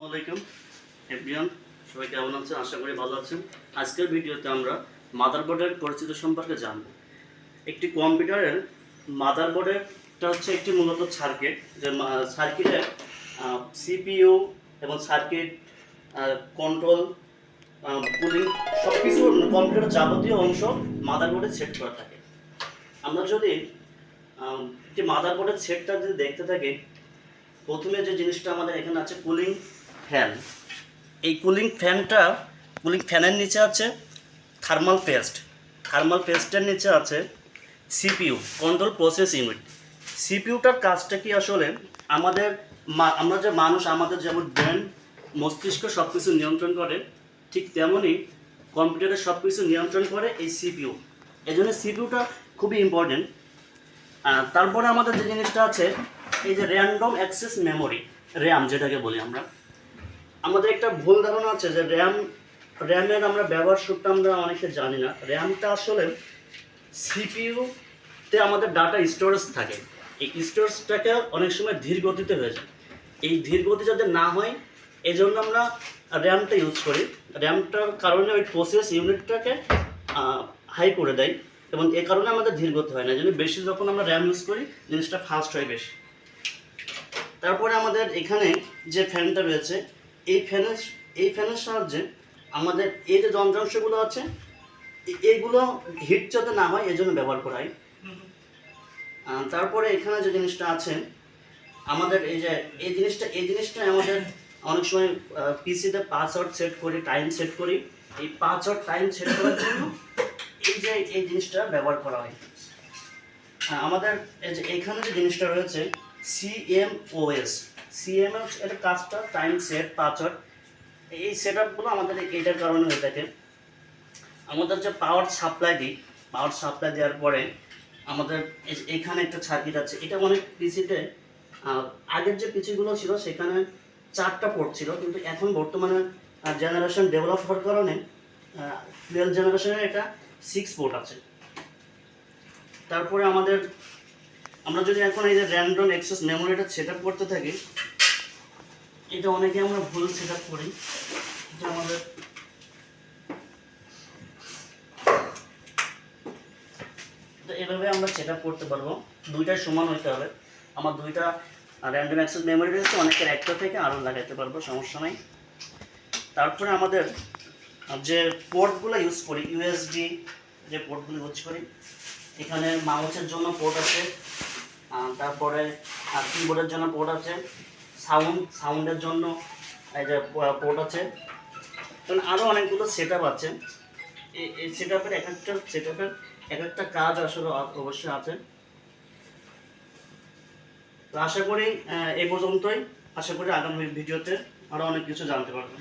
আসসালামাইকুম এভরিওয়ান, সবাই কেমন আছেন? আশা করি ভালো আছেন। আজকের ভিডিওতে আমরা মাদারবোর্ডের পরিচিতি সম্পর্কে জানব। একটি কম্পিউটারের মাদারবোর্ডেরটা হচ্ছে একটি মূলত সার্কিট, যে সার্কিটের সিপিইউ এবং সার্কিট কন্ট্রোল কুলিং সব কিছু কম্পিউটারের যাবতীয় অংশ মাদারবোর্ডে সেট করা থাকে। আমরা যদি একটি মাদারবোর্ডের সেটটা যদি দেখতে থাকি, প্রথমে যে জিনিসটা আমাদের এখানে আছে কুলিং ফ্যান। এই কুলিং ফ্যানের নিচে আছে থার্মাল পেস্টের নিচে আছে সিপিইউ, কন্ট্রোল প্রসেস ইউনিট। সিপিইউটার কাজটা কি আসলে আমরা যে মানুষ, আমাদের যেমন ব্রেন মস্তিষ্ক সব কিছু নিয়ন্ত্রণ করে, ঠিক তেমনই কম্পিউটারের সব কিছু নিয়ন্ত্রণ করে এই সিপিইউ। এই জন্য সিপিইউটা খুবই ইম্পর্টেন্ট। তারপরে আমাদের যে জিনিসটা আছে এই যে র্যান্ডম অ্যাক্সেস মেমোরি, র্যাম যেটাকে বলি আমরা। আমাদের একটা ভুল ধারণা আছে যে র্যামের আমরা ব্যবহার সূত্রটা আমরা অনেকে জানি না। র্যামটা আসলে সিপিইউতে আমাদের ডাটা স্টোরেজ থাকে, এই স্টোরেজটাকে অনেক সময় ধীর গতিতে হয়ে যায়। এই ধীর গতি যাতে না হয় এই জন্য আমরা র্যামটা ইউজ করি। র্যামটার কারণে ওই প্রসেস ইউনিটটাকে হাই করে দেয় এবং এ কারণে আমাদের ধীর গতি হয় না। এই জন্য বেশি যখন আমরা র্যাম ইউজ করি জিনিসটা ফাস্ট হয় বেশি। তারপরে আমাদের এখানে যে ফ্যানটা রয়েছে, এই ফ্যানের সাহায্যে আমাদের এই যে যন্ত্রাংশগুলো আছে এইগুলো হিট যাতে না হয় এই জন্য ব্যবহার করা হয়। তারপরে এখানে যে জিনিসটা আছে আমাদের এই জিনিসটা আমাদের অনেক সময় পিসিতে পাসওয়ার্ড সেট করি, টাইম সেট করি। এই পাসওয়ার্ড টাইম সেট করার জন্য এই জিনিসটা ব্যবহার করা হয়। আমাদের এখানে যে জিনিসটা রয়েছে সিএমওএস, এর কাজটা টাইম সেট, পাসওয়ার্ড, এই সেট আপগুলো আমাদের এইটার কারণে হয়ে থাকে। আমাদের যে পাওয়ার সাপ্লাই দেওয়ার পরে আমাদের এখানে একটা সার্কিট আছে। এটা অনেক পিসিতে, আগের যে পিসিগুলো ছিল সেখানে 4টা পোর্ট ছিল, কিন্তু এখন বর্তমানে জেনারেশন ডেভেলপ হওয়ার কারণে 12 জেনারেশনের এটা 6 পোর্ট আছে। তারপরে আমরা যদি এখন এই যে র্যান্ডম অ্যাক্সেস মেমোরিটা সেট আপ করতে থাকি, এটা অনেকে আমরা ভুল সেট আপ করি। এটা আমাদের এভাবে আমরা সেট আপ করতে পারবো। দুইটাই সমান হইতে হবে। আমার দুইটা র্যান্ডম অ্যাক্সেস মেমোরি রয়েছে, অনেকের একটা থেকে আরও লাগাইতে পারবো, সমস্যা নাই। তারপরে আমাদের যে পোর্টগুলো ইউজ করি, ইউএসবি যে পোর্টগুলো ইউজ করি, এখানে মাউসের জন্য পোর্ট আছে, তারপরে কিবোর্ডের জন্য পোর্ট আছে, সাউন্ডের জন্য এই যে পোর্ট আছে, আরও অনেকগুলো সেট আপ আছে। এই সেট আপের এক একটা কাজ আসলে অবশ্যই আছে। তো আশা করি এই পর্যন্তই। আশা করি আগামী ভিডিওতে আরও অনেক কিছু জানতে পারবেন।